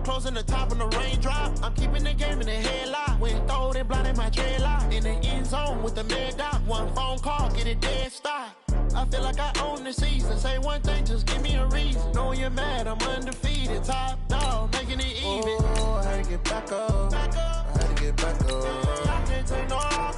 I'm closing the top on the raindrop. I'm keeping the game in the headlock. When throwed and blinded my dreadlock. In the end zone with the mad dot. One phone call, get it dead stop. I feel like I own the season. Say one thing, just give me a reason. Know you're mad, I'm undefeated. Top dog, making it even. Oh, I had to get back up. I had to get back up. I can't take no off.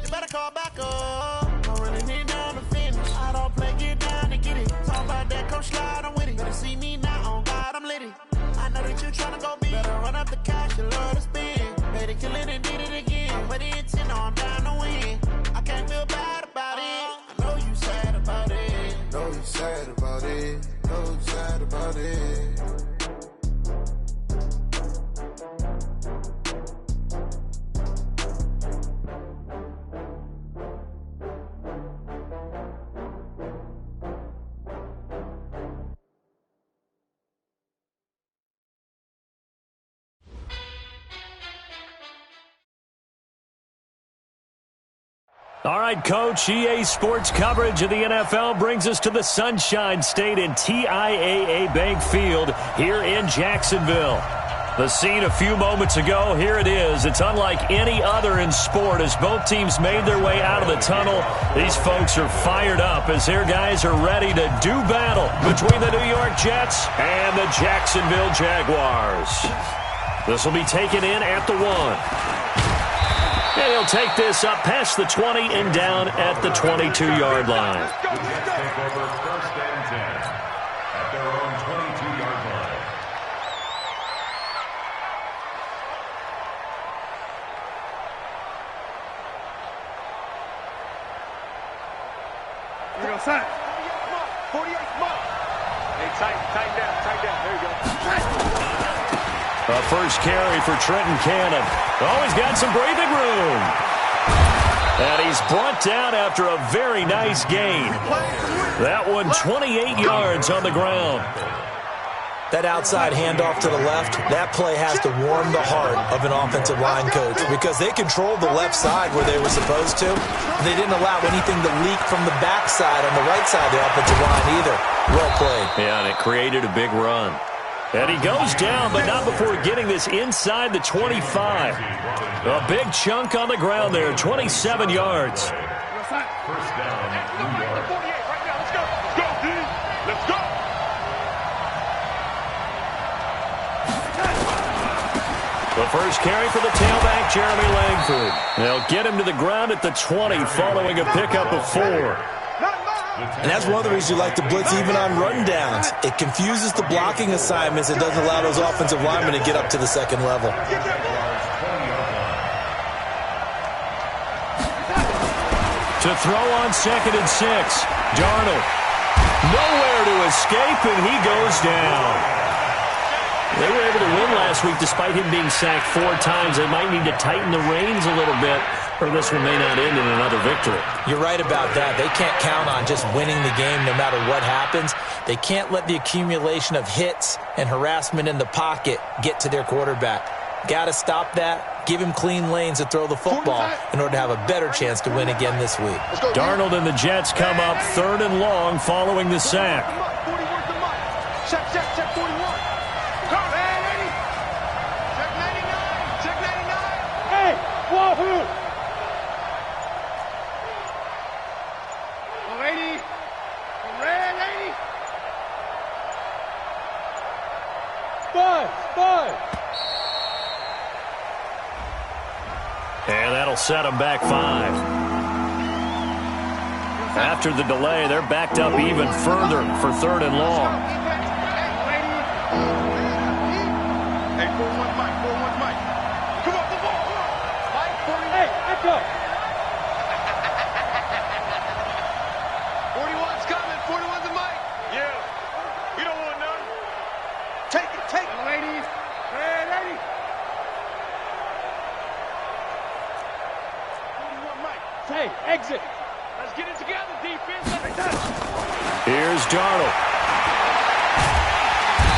You better call back up. I'm running it down to finish. I don't play, get down to get it. Talk about that, come slide, I'm with it. Better see me now, on God, I'm litty. I know that you tryna go big. Better run up the cash, you love to spend. Better kill it and did it again. But the intent, no, I'm down to win. I can't feel bad about it. I know you sad about it. Know you sad about it. Know you sad about it. All right, Coach, EA Sports coverage of the NFL brings us to the Sunshine State in TIAA Bank Field here in Jacksonville. The scene a few moments ago, here it is. It's unlike any other in sport as both teams made their way out of the tunnel. These folks are fired up as their guys are ready to do battle between the New York Jets and the Jacksonville Jaguars. This will be taken in at the 1. And he'll take this up past the 20 and down at the 22-yard line. Jets take over first and 10 at their own 22-yard line. Here we go, son. 48 mark. Hey, tighten down. There you go. A first carry for Trenton Cannon. Oh, he's got some breathing room. And he's brought down after a very nice gain. That one 28 yards on the ground. That outside handoff to the left, that play has to warm the heart of an offensive line coach because they controlled the left side where they were supposed to. They didn't allow anything to leak from the backside on the right side of the offensive line either. Well played. Yeah, and it created a big run. And he goes down, but not before getting this inside the 25. A big chunk on the ground there, 27 yards. First down, New York. Let's go. The first carry for the tailback, Jeremy Langford. They'll get him to the ground at the 20 following a pickup of 4. And that's one of the reasons you like to blitz even on run downs. It confuses the blocking assignments. It doesn't allow those offensive linemen to get up to the second level. To throw on 2nd and 6. Darnold. Nowhere to escape, and he goes down. They were able to win last week despite him being sacked 4 times. They might need to tighten the reins a little bit, or this one may not end in another victory. You're right about that. They can't count on just winning the game no matter what happens. They can't let the accumulation of hits and harassment in the pocket get to their quarterback. Got to stop that. Give him clean lanes to throw the football in order to have a better chance to win again this week. Darnold and the Jets come up 3rd and long following the sack. Check 41. Check 99. Hey, wahoo! 80. Red 80. 5. And that'll set them back 5. After the delay, they're backed up even further for 3rd and long. Hey, 4-1 Mike. Come on, the ball. Mike, 48. Let's go. 41's coming. 41's a Mike. Yeah. You don't want none. Take it. Ladies. Red 80. 41 Mike. Hey, exit. Let's get it together, defense. Here's Darnold.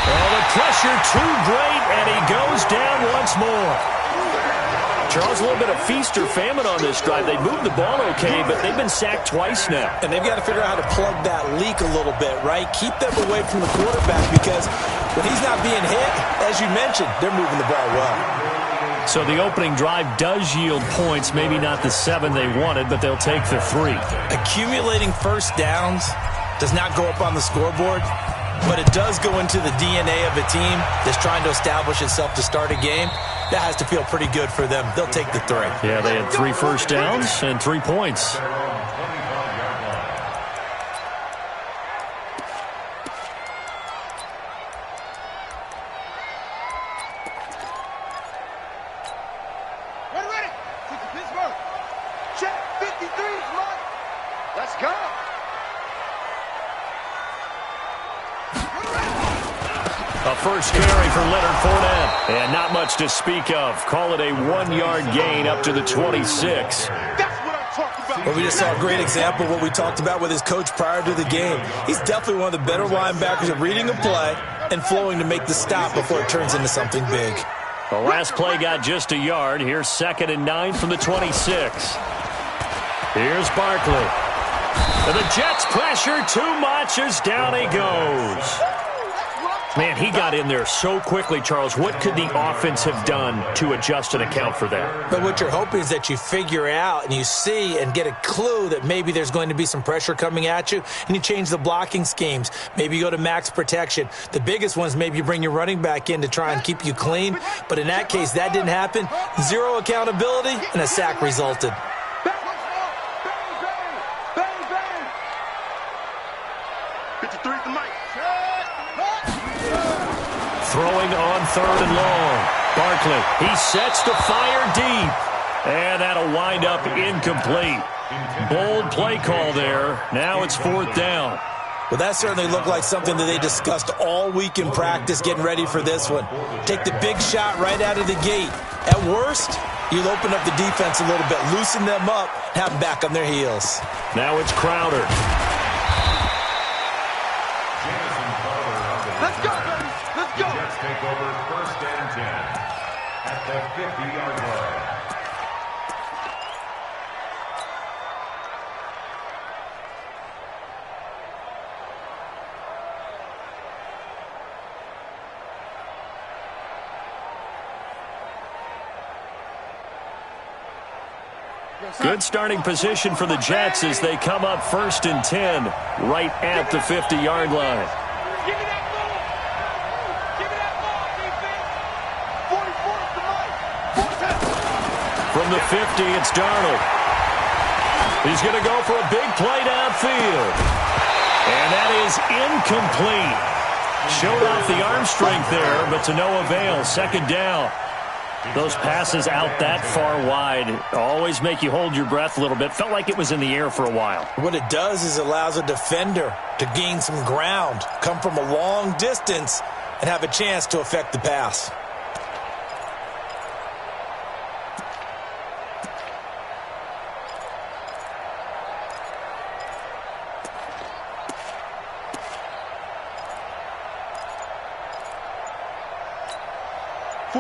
Oh, the pressure too great, and he goes down once more. Charles, a little bit of feast or famine on this drive. They moved the ball okay, but they've been sacked twice now. And they've got to figure out how to plug that leak a little bit, right? Keep them away from the quarterback because When he's not being hit, as you mentioned, they're moving the ball well. So the opening drive does yield points, maybe not the 7 they wanted, but they'll take the 3. Accumulating first downs does not go up on the scoreboard, but it does go into the DNA of a team that's trying to establish itself to start a game. That has to feel pretty good for them. They'll take the 3. Yeah, they had 3 first downs and 3 points. Let's go. A first carry for Leonard Fournette. And not much to speak of. Call it a 1-yard gain up to the 26. That's what I'm talking about. Well, we just saw a great example of what we talked about with his coach prior to the game. He's definitely one of the better linebackers at reading a play and flowing to make the stop before it turns into something big. The last play got just a yard. Here's 2nd and 9 from the 26. Here's Barkley. And the Jets pressure too much as down he goes. Man, he got in there so quickly, Charles. What could the offense have done to adjust and account for that? But what you're hoping is that you figure out and you see and get a clue that maybe there's going to be some pressure coming at you, and you change the blocking schemes. Maybe you go to max protection. The biggest ones, maybe you bring your running back in to try and keep you clean. But in that case, that didn't happen. 0 accountability, and a sack resulted. Throwing on 3rd and long. Barkley, he sets to fire deep. And that'll wind up incomplete. Bold play call there. Now it's 4th down. Well, that certainly looked like something that they discussed all week in practice getting ready for this one. Take the big shot right out of the gate. At worst, you'll open up the defense a little bit, loosen them up, have them back on their heels. Now it's Crowder. Let's go, baby. Let's go. Jets take over 1st and 10 at the 50-yard line. Good starting position for the Jets as they come up 1st and 10 right at the 50-yard line. Give me that ball. Give me that ball, defense. 44 to Mike. From the 50, it's Darnold. He's going to go for a big play downfield. And that is incomplete. Showed off the arm strength there, but to no avail. 2nd down. Those passes out that far wide always make you hold your breath a little bit. Felt like it was in the air for a while. What it does is it allows a defender to gain some ground, come from a long distance, and have a chance to affect the pass.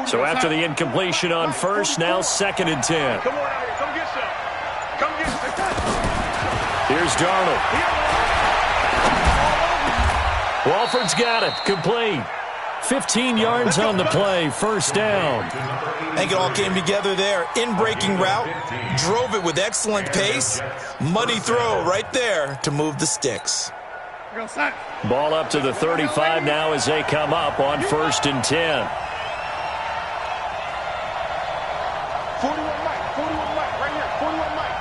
So after the incompletion on 1st, now 2nd and 10. Come on out here. Come get some. Come get some. Here's Darnold. Walford's got it. Complete. 15 yards on the play. 1st down. I think it all came together there. In-breaking route. Drove it with excellent pace. Money throw right there to move the sticks. Ball up to the 35 now as they come up on 1st and 10. 41 Mike, right here, 41 Mike.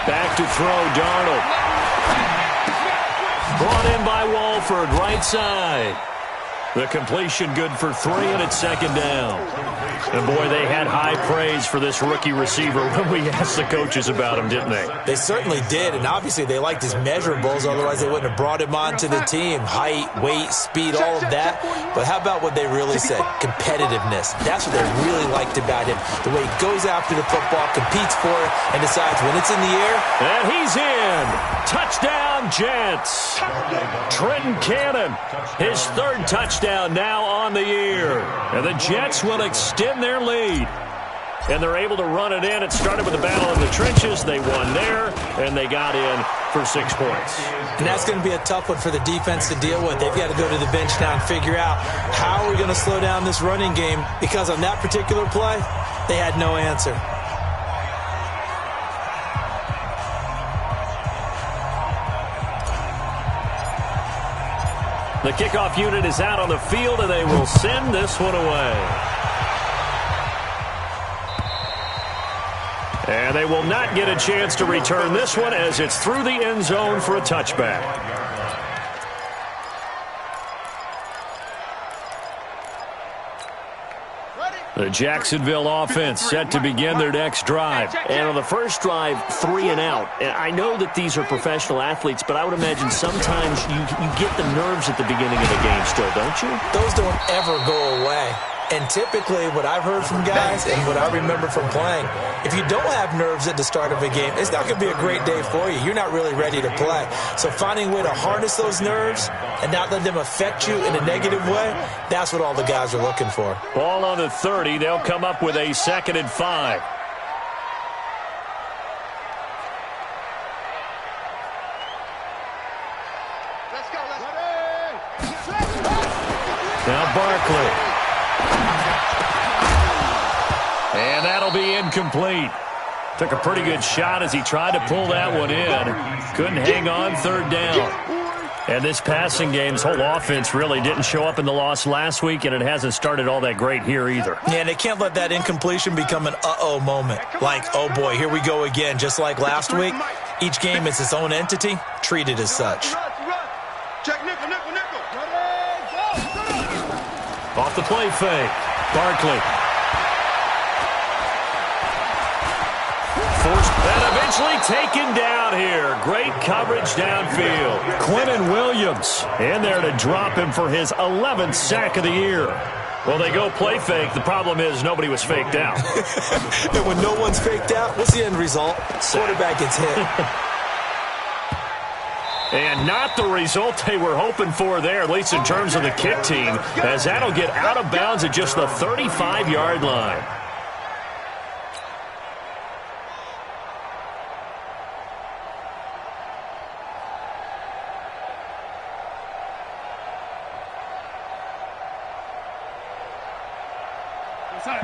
Back to throw, Darnold. Brought in by Walford, right side. The completion good for 3, and it's 2nd down. And, boy, they had high praise for this rookie receiver when we asked the coaches about him, didn't they? They certainly did, and obviously they liked his measurables, otherwise they wouldn't have brought him onto the team. Height, weight, speed, all of that. But how about what they really said? Competitiveness. That's what they really liked about him. The way he goes after the football, competes for it, and decides when it's in the air. And he's in. Touchdown, Jets. Trenton Cannon, his 3rd touchdown now on the year. And the Jets will extend their lead. and they're able to run it in. It started with a battle in the trenches. They won there, and they got in for 6 points. And that's going to be a tough one for the defense to deal with. They've got to go to the bench now and figure out how are we going to slow down this running game, because on that particular play, they had no answer. The kickoff unit is out on the field, and they will send this one away. And they will not get a chance to return this one as it's through the end zone for a touchback. The Jacksonville offense set to begin their next drive. And on the first drive, 3 and out. And I know that these are professional athletes, but I would imagine sometimes you get the nerves at the beginning of the game still, don't you? Those don't ever go away. And typically, what I've heard from guys and what I remember from playing, if you don't have nerves at the start of a game, it's not going to be a great day for you. You're not really ready to play. So finding a way to harness those nerves and not let them affect you in a negative way, that's what all the guys are looking for. Ball on the 30. They'll come up with a 2nd and 5. Let's go. Now Barkley. And that'll be incomplete. Took a pretty good shot as he tried to pull that one in. Couldn't hang on 3rd down. And this passing game's whole offense really didn't show up in the loss last week, and it hasn't started all that great here either. Yeah, and they can't let that incompletion become an uh-oh moment. Like, oh boy, here we go again. Just like last week, each game is its own entity, treated as such. Check nickel, nickel, nickel. Off the play fake. Barkley. And eventually taken down here. Great coverage downfield. Quentin Williams in there to drop him for his 11th sack of the year. Well, they go play fake. The problem is nobody was faked out. And when no one's faked out, what's the end result? Quarterback gets hit. And not the result they were hoping for there, at least in terms of the kick team, as that'll get out of bounds at just the 35-yard line.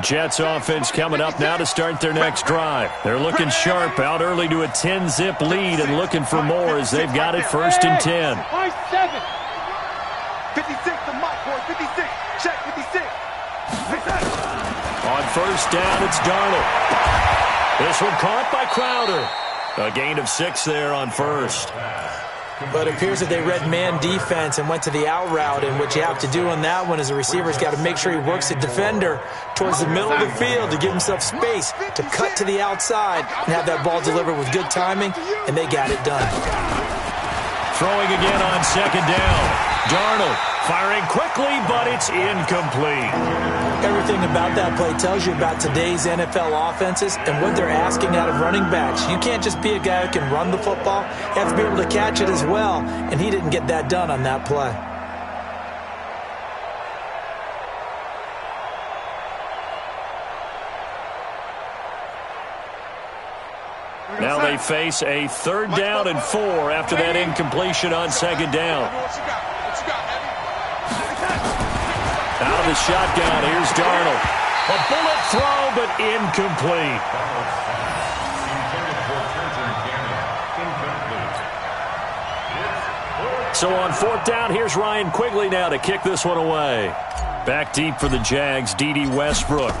Jets offense coming up now to start their next drive. They're looking sharp, out early to a 10-zip lead and looking for more as they've got it 1st and 10. 56, the mic, boy, 56. Check 56. On 1st down, it's Darnold. This one caught by Crowder. A gain of 6 there on 1st. But it appears that they read man defense and went to the out route, and what you have to do on that one is the receiver's got to make sure he works the defender towards the middle of the field to give himself space to cut to the outside and have that ball delivered with good timing, and they got it done. Throwing again on 2nd down. Darnold firing quickly, but it's incomplete. Everything about that play tells you about today's NFL offenses and what they're asking out of running backs. You can't just be a guy who can run the football. You have to be able to catch it as well, and he didn't get that done on that play. Now they face a 3rd down and 4 after that incompletion on 2nd down. Out of the shotgun, here's Darnold. A bullet throw, but incomplete. So on 4th down, here's Ryan Quigley now to kick this one away. Back deep for the Jags, D.D. Westbrook.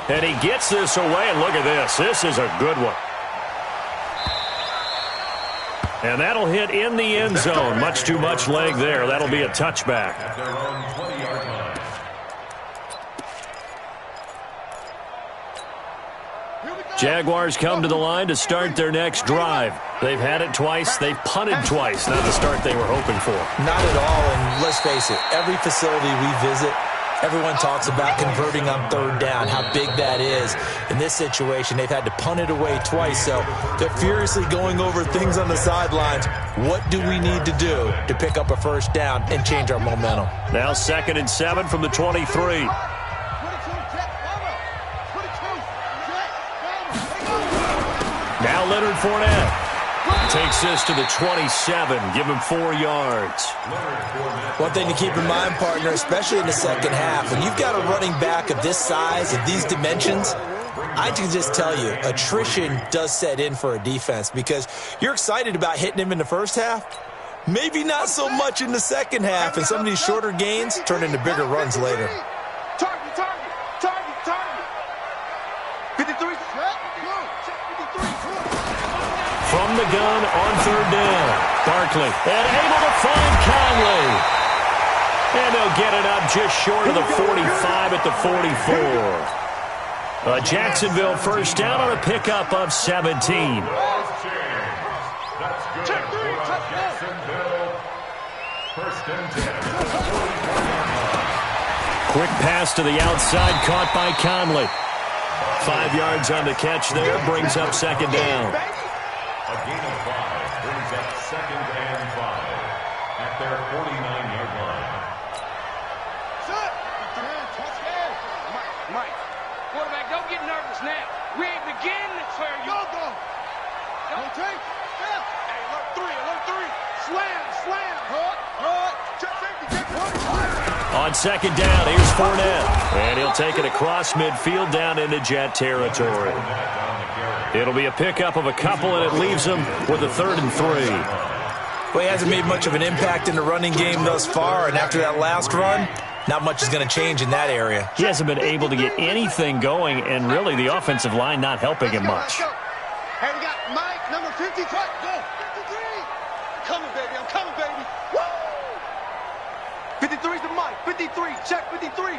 And he gets this away, and look at this. This is a good one. And that'll hit in the end zone. Much too much leg there. That'll be a touchback. Jaguars come to the line to start their next drive. They've had it twice. They've punted twice. Not the start they were hoping for. Not at all, and let's face it, every facility we visit, everyone talks about converting on 3rd down, how big that is. In this situation, they've had to punt it away twice, so they're furiously going over things on the sidelines. What do we need to do to pick up a 1st down and change our momentum? Now 2nd and 7 from the 23. Now Leonard Fournette takes this to the 27. Give him 4 yards. One thing to keep in mind, partner, especially in the second half, when you've got a running back of this size, of these dimensions, I can just tell you, attrition does set in for a defense because you're excited about hitting him in the first half. Maybe not so much in the second half, and some of these shorter gains turn into bigger runs later. Target, target, target, target. 53. From the gun on 3rd down. Barkley and able to find Conley. And they'll get it up just short of the 45 at the 44. A Jacksonville first down on a pickup of 17. That's good for Jacksonville. First and 10. Quick pass to the outside, caught by Conley. 5 yards on the catch there, brings up 2nd down. A gain of 5 brings up 2nd and 5 at their 49-yard line. Mike, quarterback, don't get nervous now. We ain't beginning to clear you. Go. Don't take. Hey, alert 3. Slam. Check safety, check point. On 2nd down, here's Fournette. And he'll take it across midfield down into Jet territory. It'll be a pickup of a couple, and it leaves him with a 3rd and 3. Well, he hasn't made much of an impact in the running game thus far, and after that last run, not much is going to change in that area. He hasn't been able to get anything going, and really the offensive line not helping him much. Hey, we got Mike, number 50, cut, go. 53. I'm coming, baby. Woo! 53's the Mike, 53, check 53.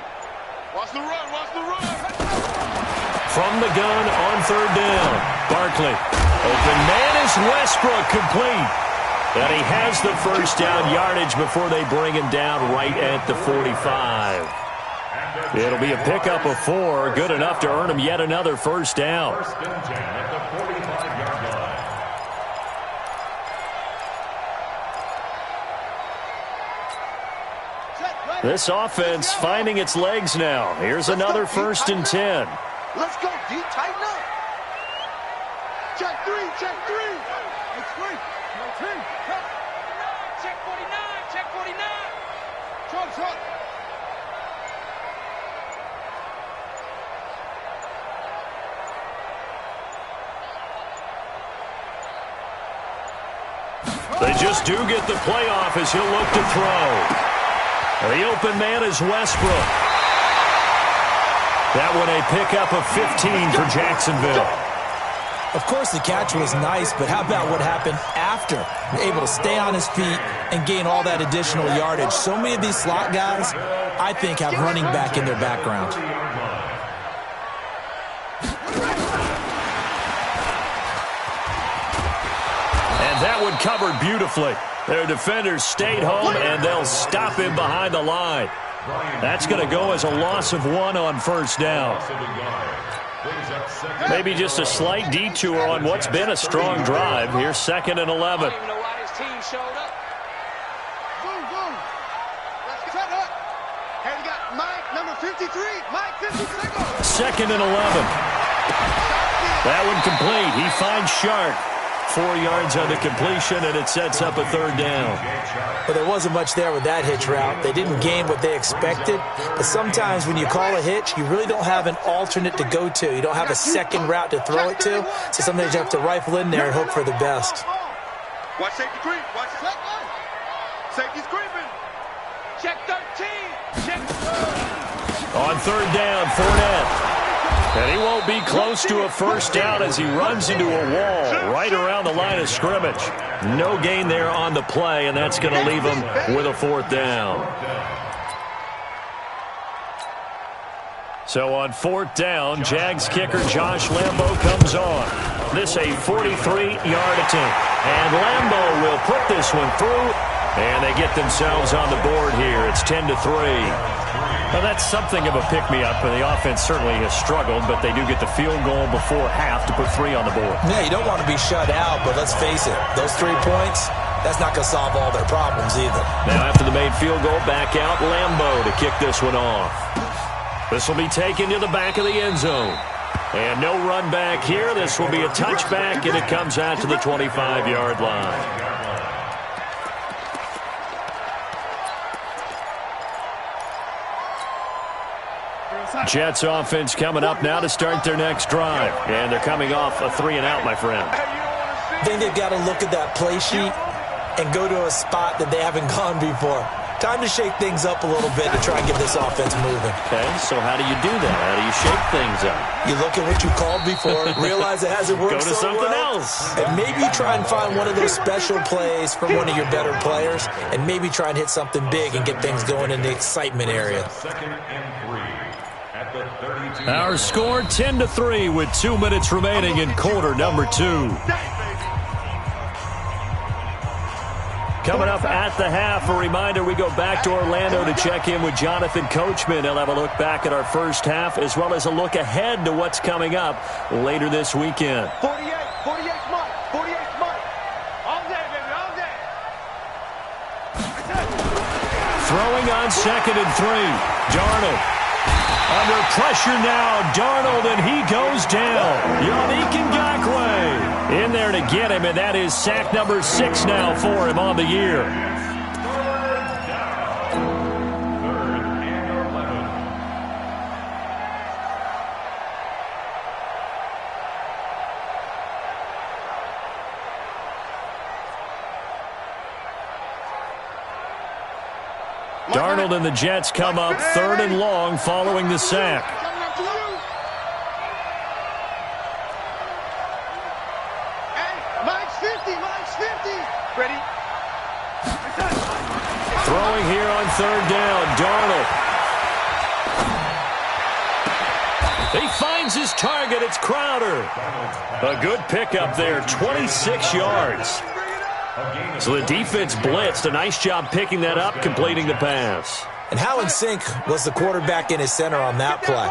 Watch the run. From the gun on 3rd down. Barkley. Open man is Westbrook, complete. And he has the first down yardage before they bring him down right at the 45. It'll be a pickup of 4, good enough to earn him yet another first down. First and 10 at the 45-yard line. This offense finding its legs now. Here's another 1st and 10. Let's go, D. Tighten up. Check 3. Check 49. Truck. They just do get the playoff as he'll look to throw. The open man is Westbrook. That one a pickup of 15 for Jacksonville. Of course, the catch was nice, but how about what happened after? Able to stay on his feet and gain all that additional yardage. So many of these slot guys, I think, have running back in their background. And that one covered beautifully. Their defenders stayed home, and they'll stop him behind the line. That's going to go as a loss of 1 on first down. Maybe just a slight detour on what's been a strong drive. Here's 2nd and 11. I don't even know why his team showed up. Boom. Let's get up. Hey, we got Mike, number 53. Mike, 56. 2nd and 11. That one complete. He finds Sharp. 4 yards on the completion, and it sets up a 3rd down. But there wasn't much there with that hitch route. They didn't gain what they expected. But sometimes when you call a hitch, you really don't have an alternate to go to. You don't have a second route to throw it to. So sometimes you have to rifle in there and hope for the best. Watch safety creep. Watch the second. Safety's creeping. Check 13. Check. On 3rd down, Fournette. And he won't be close to a first down as he runs into a wall right around the line of scrimmage. No gain there on the play, and that's going to leave him with a 4th down. So on 4th down, Jags kicker Josh Lambo comes on. This a 43-yard attempt. And Lambo will put this one through, and they get themselves on the board here. It's 10-3. Well, that's something of a pick-me-up, and the offense certainly has struggled, but they do get the field goal before half to put 3 on the board. Yeah, you don't want to be shut out, but let's face it, those 3 points, that's not going to solve all their problems either. Now after the made field goal, back out Lambo to kick this one off. This will be taken to the back of the end zone. And no run back here. This will be a touchback, and it comes out to the 25-yard line. Jets offense coming up now to start their next drive. And they're coming off a 3-and-out, my friend. I think they've got to look at that play sheet and go to a spot that they haven't gone before. Time to shake things up a little bit to try and get this offense moving. Okay, so how do you do that? How do you shake things up? You look at what you called before, realize it hasn't worked Go to so something well, else. and maybe try and find one of those special plays from one of your better players, and maybe try and hit something big and get things going in the excitement area. Second and 3 at the 32. Our score 10-3 with 2 minutes remaining in quarter number 2. Coming up at the half, a reminder, we go back to Orlando to check in with Jonathan Coachman. He'll have a look back at our first half as well as a look ahead to what's coming up later this weekend. 48 Mike, 48 Mike. All day, baby, all day. Throwing on 2nd and 3. Darnold. Under pressure now, Darnold, and he goes down. Yannick Ngakoue in there to get him, and that is sack number 6 now for him on the year. Darnold and the Jets come up 3rd and long following the sack. Mike's 50. Ready? Throwing here on 3rd down, Darnold. He finds his target. It's Crowder. A good pickup there, 26 yards. So the defense blitzed. A nice job picking that up, completing the pass. And how in sync was the quarterback in his center on that play?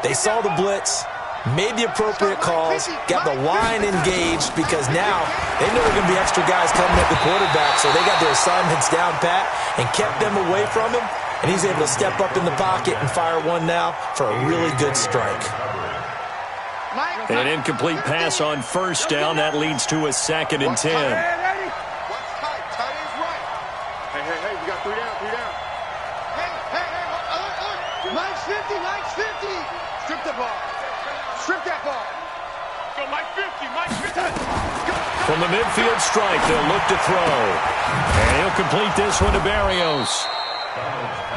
They saw the blitz, made the appropriate calls, got the line engaged because now they know there are going to be extra guys coming at the quarterback, so they got their assignments down pat and kept them away from him, and he's able to step up in the pocket and fire one now for a really good strike. An incomplete pass on 1st down. That leads to a 2nd and 10. Hey, we got 3 down. Hey, Mike's 50. Strip the ball. Strip that ball. Go, Mike 50. From the midfield strike, they'll look to throw. And he'll complete this one to Barrios.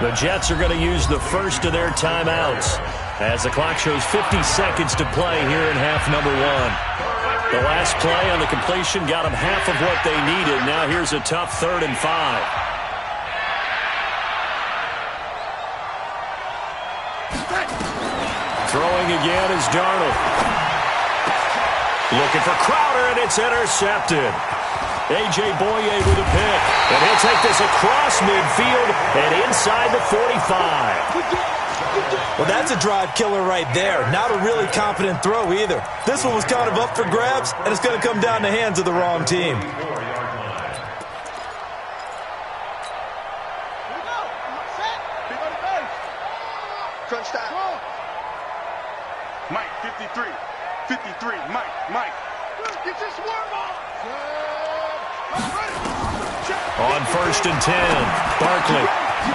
The Jets are going to use the first of their timeouts as the clock shows 50 seconds to play here in half number 1. The last play on the completion got them half of what they needed. Now here's a tough 3rd and 5. Throwing again is Darnold. Looking for Crowder, and it's intercepted. A.J. Boye with a pick. And he'll take this across midfield and inside the 45. Well, that's a drive killer right there. Not a really confident throw either. This one was kind of up for grabs, and it's going to come down the hands of the wrong team. Mike, 53, Mike. Get your swerve on. On 1st and 10, Barkley.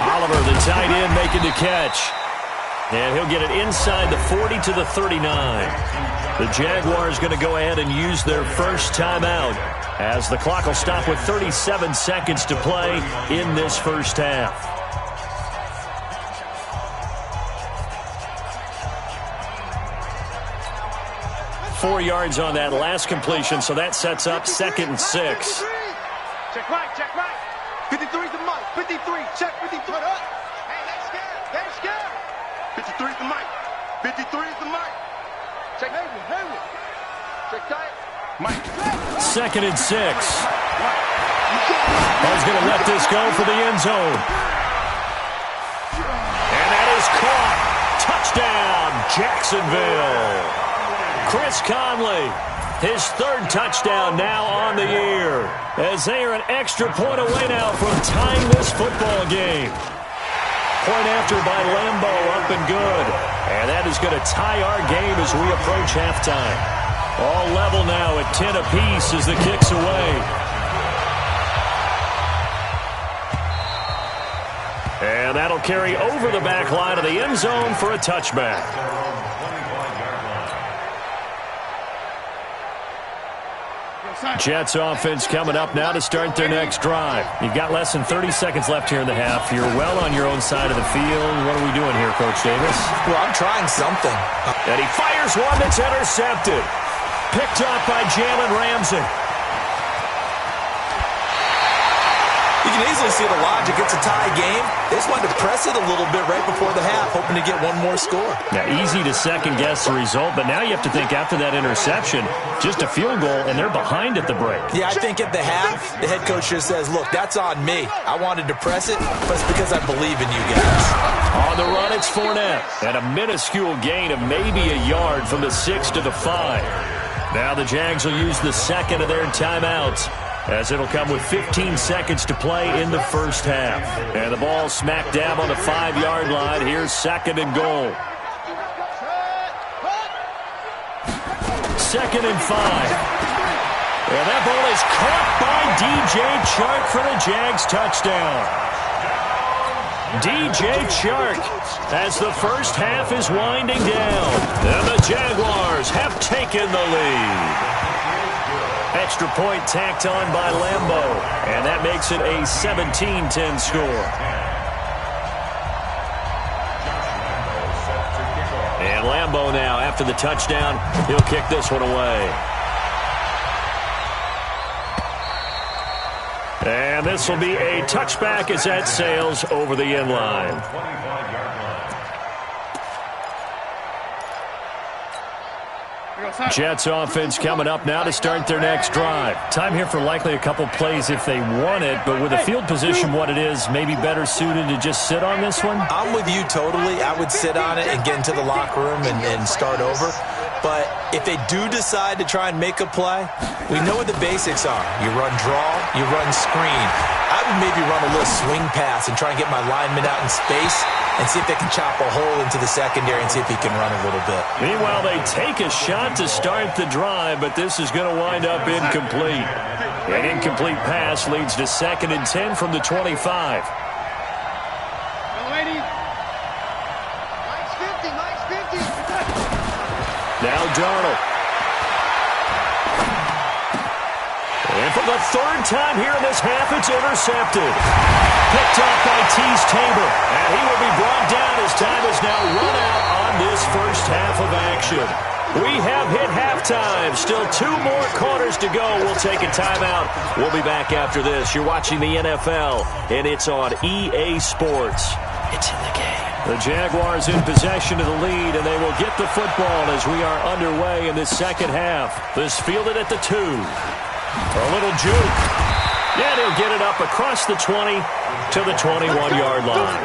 Oliver, the tight end, making the catch. And he'll get it inside the 40 to the 39. The Jaguars going to go ahead and use their first timeout as the clock will stop with 37 seconds to play in this first half. 4 yards on that last completion, so that sets up 2nd and 6. Check right. 53's the Mike. 53. Check 53. Hey, they scared. 53's the Mike. 53's the Mike. Check Hayward. Check tight. Mike. 2nd and 6. He's going to let this go for the end zone. And that is caught. Touchdown, Jacksonville. Chris Conley, his 3rd touchdown now on the year, as they are an extra point away now from tying this football game. point after by Lambo, up and good. And that is going to tie our game as we approach halftime. All level now at 10 apiece as the kick's away. And that'll carry over the back line of the end zone for a touchback. Jets offense coming up now to start their next drive. You've got less than 30 seconds left here in the half. You're well on your own side of the field. What are we doing here, Coach Davis? Well, I'm trying something. And he fires one that's intercepted. Picked up by Jalen Ramsey. You can easily see the logic. It's a tie game. They just wanted to press it a little bit right before the half, hoping to get one more score. Now, easy to second-guess the result, but now you have to think after that interception, just a field goal, and they're behind at the break. Yeah, I think at the half, the head coach just says, look, that's on me. I wanted to press it, but it's because I believe in you guys. On the run, it's Fournette. And a minuscule gain of maybe a yard from the 6 to the 5. Now the Jags will use the second of their timeouts, as it'll come with 15 seconds to play in the first half. And the ball smack dab on the 5-yard line. Here's second and goal. 2nd and 5. And that ball is caught by DJ Chark for the Jags touchdown. DJ Chark as the first half is winding down. And the Jaguars have taken the lead. Extra point tacked on by Lambo, and that makes it a 17-10 score. And Lambo now, after the touchdown, he'll kick this one away. And this will be a touchback as that sails over the end line. Jets offense coming up now to start their next drive. Time here for likely a couple plays if they want it, but with the field position what it is, maybe better suited to just sit on this one? I'm with you totally. I would sit on it and get into the locker room and start over. But if they do decide to try and make a play, we know what the basics are. You run draw, you run screen. I would maybe run a little swing pass and try and get my lineman out in space and see if they can chop a hole into the secondary and see if he can run a little bit. Meanwhile, they take a shot to start the drive, but this is going to wind up incomplete. An incomplete pass leads to 2nd and 10 from the 25. Now Darnold. And for the third time here in this half, it's intercepted. Picked off by Tease Tabor. And he will be brought down as time is now run out on this first half of action. We have hit halftime. Still 2 more quarters to go. We'll take a timeout. We'll be back after this. You're watching the NFL, and it's on EA Sports. It's in the game. The Jaguars in possession of the lead, and they will get the football as we are underway in this second half. This fielded at the 2. A little juke. And he'll get it up across the 20 to the 21-yard line.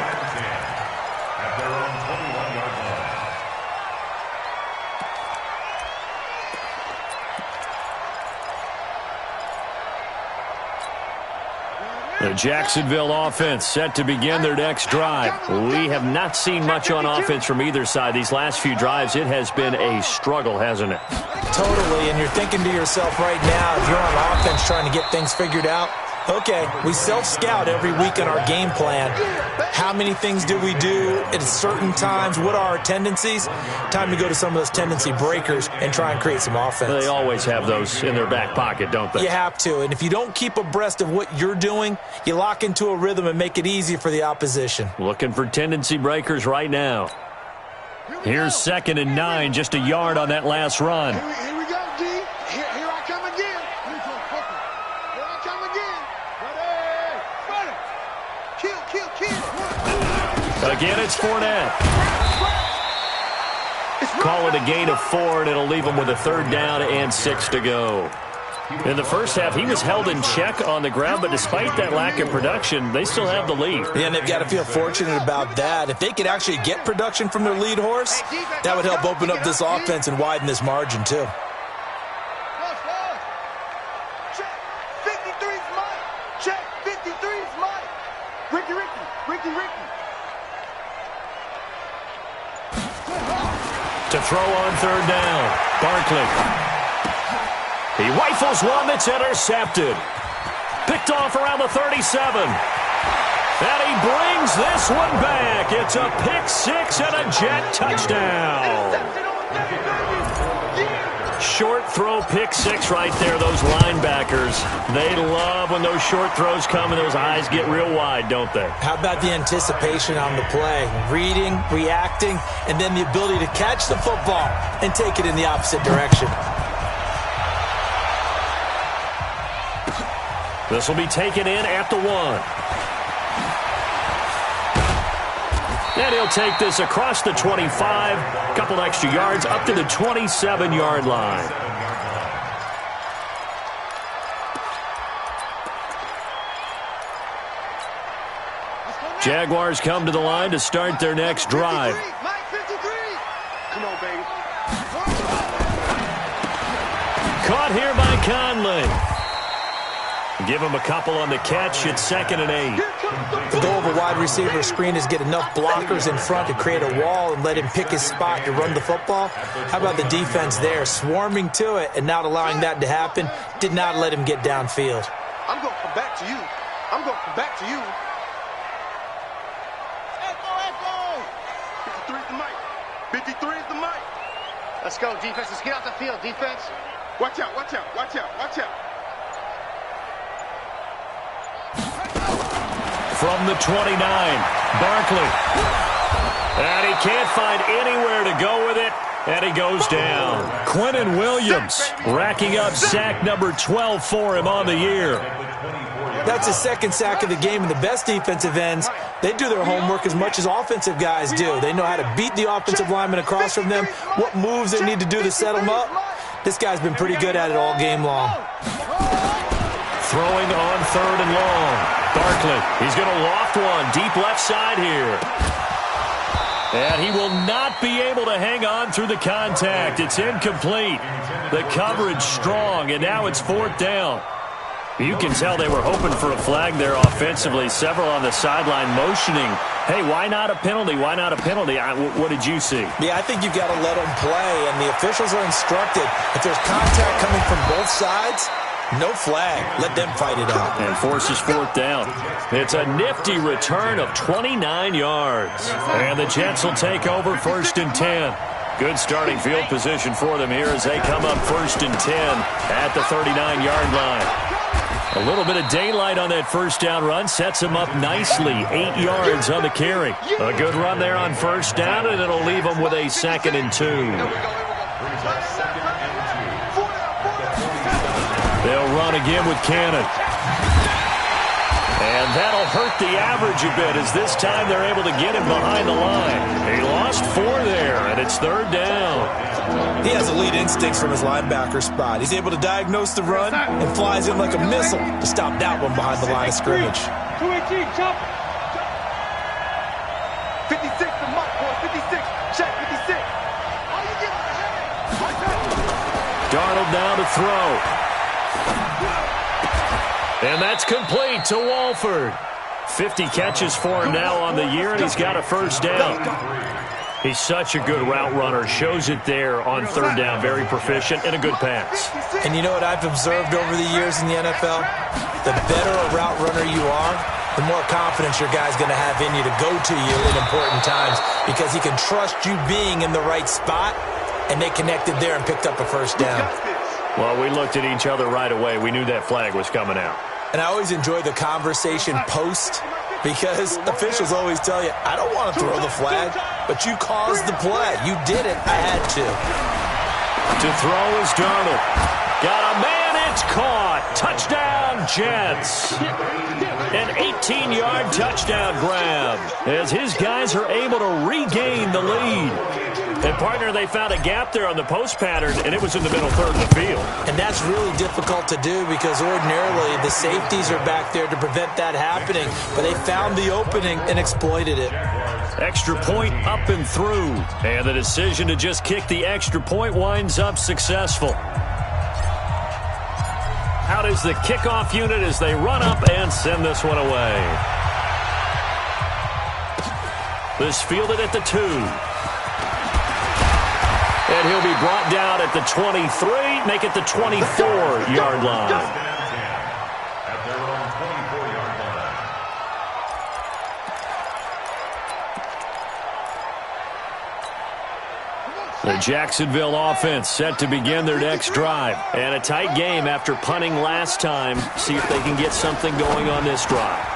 The Jacksonville offense set to begin their next drive. We have not seen much on offense from either side. These last few drives, it has been a struggle, hasn't it? Totally, and you're thinking to yourself right now, if you're on offense trying to get things figured out, okay, we self-scout every week in our game plan. How many things do we do at certain times? What are our tendencies? Time to go to some of those tendency breakers and try and create some offense. They always have those in their back pocket, don't they? You have to, and if you don't keep abreast of what you're doing, you lock into a rhythm and make it easy for the opposition. Looking for tendency breakers right now. Here's 2nd and 9, just a yard on that last run. Here we go, D. Here I come again. Here I come again. Kill. Again, it's Fournette. Call it a gain of 4, and it'll leave him with a 3rd down and 6 to go. In the first half, he was held in check on the ground, but despite that lack of production, they still have the lead. Yeah, and they've got to feel fortunate about that. If they could actually get production from their lead horse, that would help open up this offense and widen this margin, too. Check. 53's Mike. Check. 53's Mike. Ricky. To throw on third down, Barkley. He rifles one that's intercepted. Picked off around the 37. And he brings this one back. It's a pick six and a Jet touchdown. Short throw pick six right there. Those linebackers, they love when those short throws come and those eyes get real wide, don't they? How about the anticipation on the play? Reading, reacting, and then the ability to catch the football and take it in the opposite direction. This will be taken in at the 1. And he'll take this across the 25, a couple extra yards up to the 27-yard line. Jaguars come to the line to start their next drive. Come on, baby. Caught here by Conley. Give him a couple on the catch. It's 2nd and 8. The goal of a wide receiver screen is get enough blockers in front to create a wall and let him pick his spot to run the football. How about the defense there, swarming to it and not allowing that to happen? Did not let him get downfield. I'm going to come back to you. I'm going to come back to you. Echo! 53 is the mic. 53 is the mic. Let's go, defense. Let's get out the field, defense. Watch out, watch out, watch out, watch out. From the 29, Barkley. And he can't find anywhere to go with it, and he goes down. Quinnen Williams racking up sack number 12 for him on the year. That's his 2nd sack of the game, and the best defensive ends, they do their homework as much as offensive guys do. They know how to beat the offensive lineman across from them, what moves they need to do to set them up. This guy's been pretty good at it all game long. Throwing on 3rd and long. Barkley, he's going to loft one deep left side here. And he will not be able to hang on through the contact. It's incomplete. The coverage strong, and now it's 4th down. You can tell they were hoping for a flag there offensively. Several on the sideline motioning, hey, why not a penalty? Why not a penalty? What did you see? Yeah, I think you've got to let them play, and the officials are instructed. If there's contact coming from both sides, no flag. Let them fight it out. And forces 4th down. It's a nifty return of 29 yards. And the Jets will take over 1st and 10. Good starting field position for them here as they come up 1st and 10 at the 39-yard line. A little bit of daylight on that 1st down run sets them up nicely. 8 yards on the carry. A good run there on 1st down, and it'll leave them with a 2nd and 2. They'll run again with Cannon. And that'll hurt the average a bit as this time they're able to get him behind the line. He lost 4 there, and it's 3rd down. He has elite instincts from his linebacker spot. He's able to diagnose the run and flies in like a missile to stop that one behind the line of scrimmage. 218, chop. 56, the mark, boy. 56. Check 56. How you getting ahead? Darnold now to throw. And that's complete to Walford. 50 catches for him now on the year, and he's got a 1st down. He's such a good route runner. Shows it there on 3rd down. Very proficient and a good pass. And you know what I've observed over the years in the NFL? The better a route runner you are, the more confidence your guy's going to have in you to go to you in important times because he can trust you being in the right spot, and they connected there and picked up a 1st down. Well, we looked at each other right away. We knew that flag was coming out. And I always enjoy the conversation post because officials always tell you, I don't want to throw the flag, but you caused the play. You did it. I had to. To throw is Darnold. Got a man. It's caught. Touchdown, Jets. An 18-yard touchdown grab as his guys are able to regain the lead. And, partner, they found a gap there on the post pattern, and it was in the middle 3rd of the field. And that's really difficult to do because ordinarily the safeties are back there to prevent that happening. But they found the opening and exploited it. Extra point up and through. And the decision to just kick the extra point winds up successful. Out is the kickoff unit as they run up and send this one away. This fielded at the 2. And he'll be brought down at the 23, make it the 24-yard line. At their own 24-yard line. The Jacksonville offense set to begin their next drive. And a tight game after punting last time. See if they can get something going on this drive.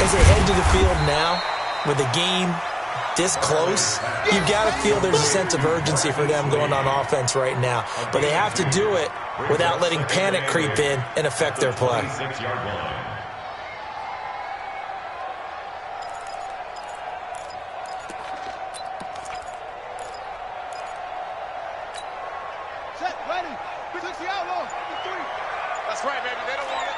As they head to the field now, with the game this close, you've got to feel there's a sense of urgency for them going on offense right now. But they have to do it without letting panic creep in and affect their play. 26-yard line. Set, ready. 60 outlaw. 53. That's right, baby. They don't want it.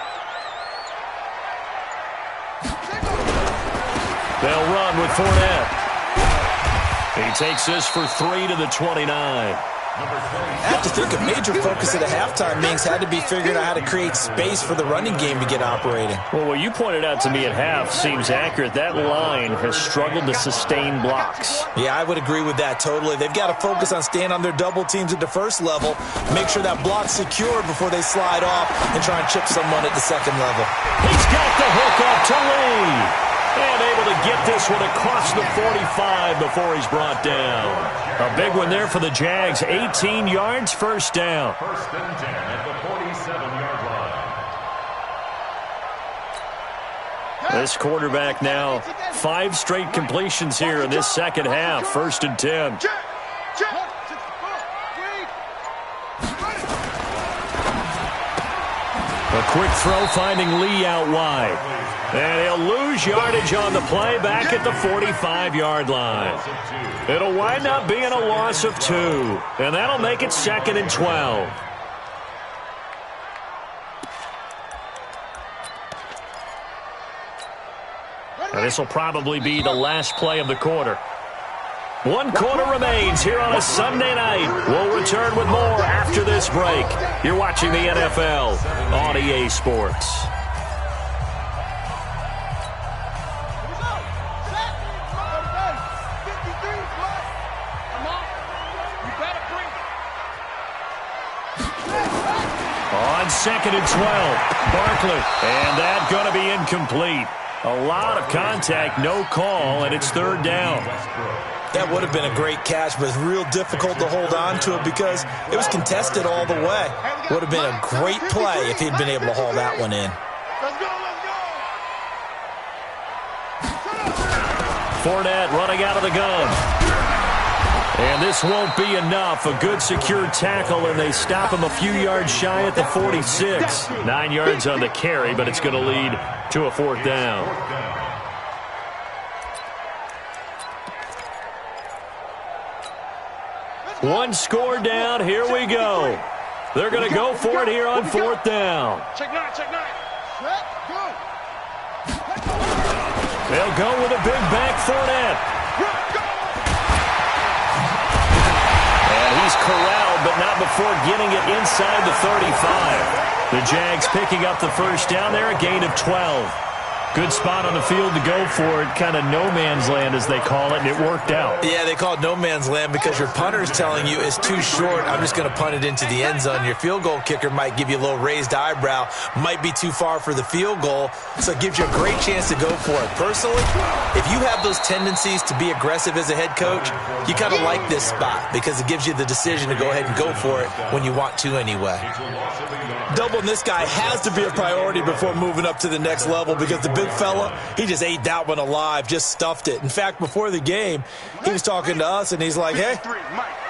They'll run with Fournette. He takes this for 3 to the 29. I have to think a major focus of the halftime meetings had to be figuring out how to create space for the running game to get operating. Well, what you pointed out to me at half seems accurate. That line has struggled to sustain blocks. Yeah, I would agree with that totally. They've got to focus on staying on their double teams at the first level, make sure that block's secured before they slide off and try and chip someone at the second level. He's got the hook up to Lee. And able to get this one across the 45 before he's brought down. A big one there for the Jags. 18 yards, first down. First and 10 at the 47-yard line. This quarterback now 5 straight completions here in this second half. First and 10. A quick throw finding Lee out wide. And he'll lose yardage on the play back at the 45-yard line. It'll wind up being a loss of 2. And that'll make it 2nd and 12. And this will probably be the last play of the quarter. 1 quarter remains here on a Sunday night. We'll return with more after this break. You're watching the NFL on EA Sports. On 2nd and 12, Barkley. And that's going to be incomplete. A lot of contact, no call, and it's 3rd down. That would have been a great catch, but it's real difficult to hold on to it because it was contested all the way. Would have been a great play if he'd been able to haul that one in. Fournette running out of the gun. And this won't be enough. A good secure tackle, and they stop him a few yards shy at the 46. 9 yards on the carry, but it's going to lead to a 4th down. One score down. Here we go. They're going to go for it here on 4th down. Check 9, check 9. They'll go with a big back Fournette. He's corralled, but not before getting it inside the 35. The Jags picking up the first down there, a gain of 12. Good spot on the field to go for it, kind of no man's land as they call it, and it worked out. Yeah, they call it no man's land because your punter is telling you it's too short. I'm just going to punt it into the end zone. Your field goal kicker might give you a little raised eyebrow, might be too far for the field goal, so it gives you a great chance to go for it. Personally, if you have those tendencies to be aggressive as a head coach, you kind of like this spot because it gives you the decision to go ahead and go for it when you want to anyway. Doubling this guy has to be a priority before moving up to the next level because the big fella, he just ate that one alive, just stuffed it. In fact, before the game, he was talking to us, and he's like, hey,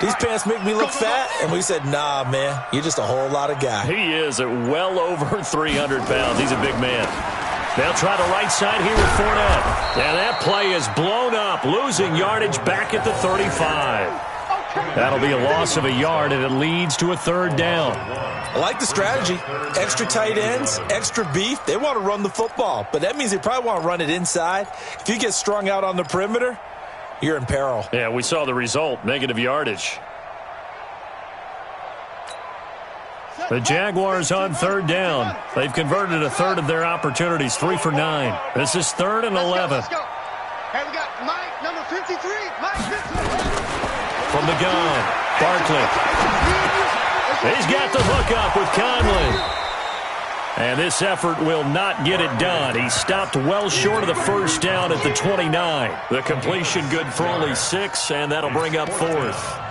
these pants make me look fat? And we said, nah, man, you're just a whole lot of guy. He is at well over 300 pounds. He's a big man. They'll try the right side here with Fournette. And that play is blown up, losing yardage back at the 35. That'll be a loss of a yard, and it leads to a 3rd down. I like the strategy. Extra tight ends, extra beef. They want to run the football, but that means they probably want to run it inside. If you get strung out on the perimeter, you're in peril. Yeah, we saw the result, negative yardage. The Jaguars on 3rd down. They've converted a third of their opportunities, 3 for 9. This is 3rd and 11. Hey, we got Mike, number 53. Mike, 53. From the gun, Barkley. He's got the hookup with Conley. And this effort will not get it done. He stopped well short of the first down at the 29. The completion good for only 6, and that'll bring up 4th.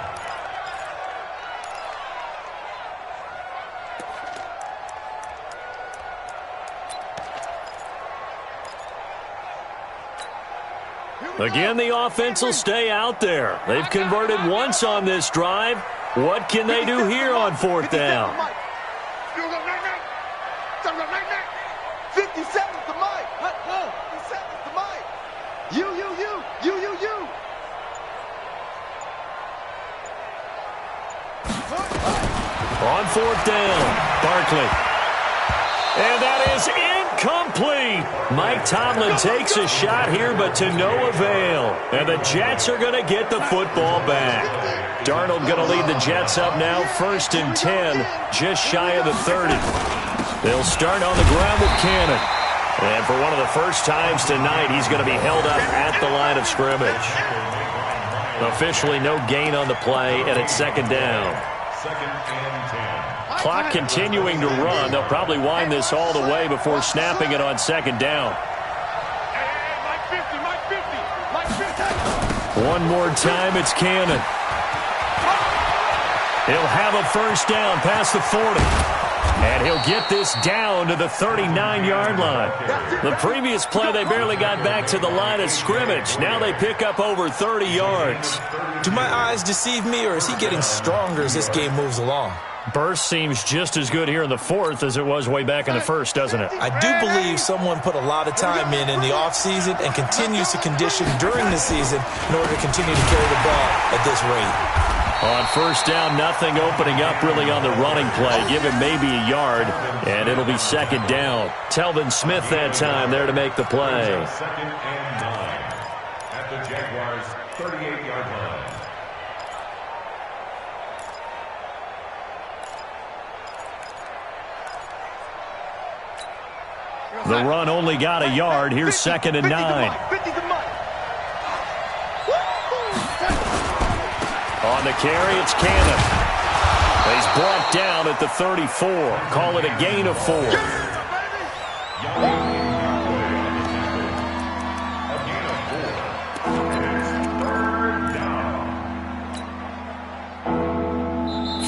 Again, the offense will stay out there. They've converted once on this drive. What can they do here on 4th down? 57 to Mike. 57 to Mike. You. On 4th down, Barkley. And that is incomplete. Mike Tomlin takes a shot here, but to no avail. And the Jets are going to get the football back. Darnold going to lead the Jets up now, 1st and 10, just shy of the 30. They'll start on the ground with Cannon. And for one of the first times tonight, he's going to be held up at the line of scrimmage. Officially no gain on the play, and it's 2nd down. 2nd and 10. Clock continuing to run. They'll probably wind this all the way before snapping it on 2nd down. Mike 50. One more time, it's Cannon. He'll have a first down past the 40. And he'll get this down to the 39-yard line. The previous play, they barely got back to the line of scrimmage. Now they pick up over 30 yards. Do my eyes deceive me, or is he getting stronger as this game moves along? Burst seems just as good here in the 4th as it was way back in the 1st, doesn't it? I do believe someone put a lot of time in the offseason and continues to condition during the season in order to continue to carry the ball at this rate. On 1st down, nothing opening up really on the running play. Give him maybe a yard, and it'll be 2nd down. Telvin Smith that time there to make the play. 2nd and 9 at the Jaguars' 38-yard line. The run only got a yard. Here's 2nd and 9. On the carry, it's Cannon. He's brought down at the 34. Call it a gain of 4.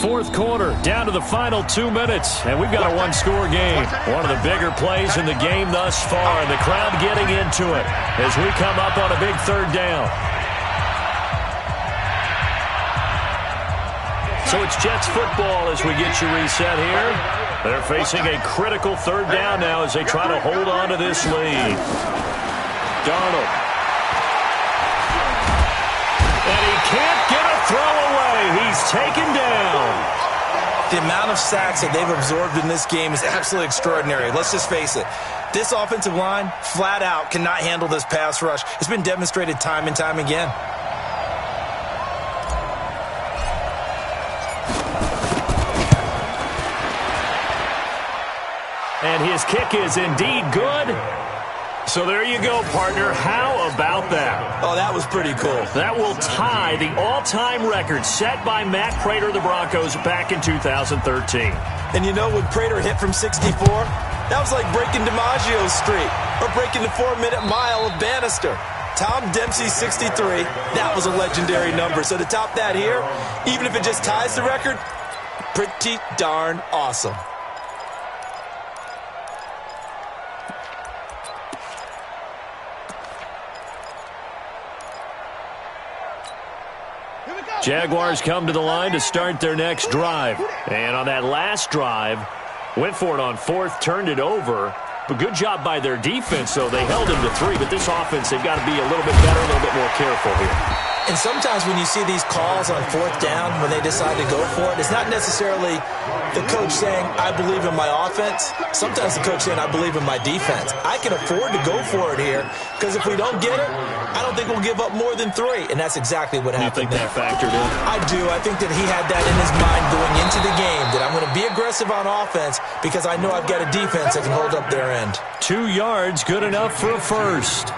Fourth quarter, down to the final 2 minutes, and we've got a one-score game. One of the bigger plays in the game thus far, and the crowd getting into it as we come up on a big 3rd down. So it's Jets football as we get you reset here. They're facing a critical 3rd down now as they try to hold on to this lead. Darnold. And he can't get a throw away. He's taken down. The amount of sacks that they've absorbed in this game is absolutely extraordinary. Let's just face it. This offensive line, flat out, cannot handle this pass rush. It's been demonstrated time and time again. And his kick is indeed good. So there you go, partner. How about that? Oh, that was pretty cool. That will tie the all-time record set by Matt Prater of the Broncos back in 2013. And you know, when Prater hit from 64, that was like breaking DiMaggio's streak or breaking the 4-minute mile of Bannister. Tom Dempsey, 63. That was a legendary number. So to top that here, even if it just ties the record, pretty darn awesome. Jaguars come to the line to start their next drive. And on that last drive, went for it on 4th, turned it over. But good job by their defense, though. They held him to 3, but this offense, they've got to be a little bit better, a little bit more careful here. And sometimes when you see these calls on 4th down, when they decide to go for it, it's not necessarily the coach saying, I believe in my offense. Sometimes the coach saying, I believe in my defense. I can afford to go for it here, because if we don't get it, I don't think we'll give up more than 3. And that's exactly what happened. You think that factored in? I do. I think that he had that in his mind going into the game, that I'm going to be aggressive on offense because I know I've got a defense that can hold up their end. 2 yards, good enough for a first.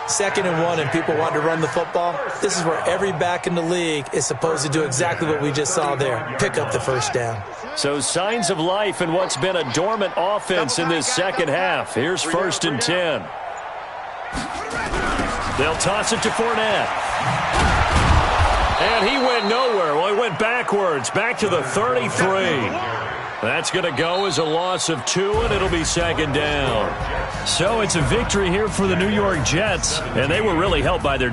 2nd and 1 and people want to run the football, this is where every back in the league is supposed to do exactly what we just saw there, pick up the first down. So signs of life in what's been a dormant offense in this second half. Here's 1st and 10. They'll toss it to Fournette. And he went nowhere. Well, he went backwards, back to the 33. That's going to go as a loss of 2, and it'll be 2nd down. So it's a victory here for the New York Jets, and they were really helped by their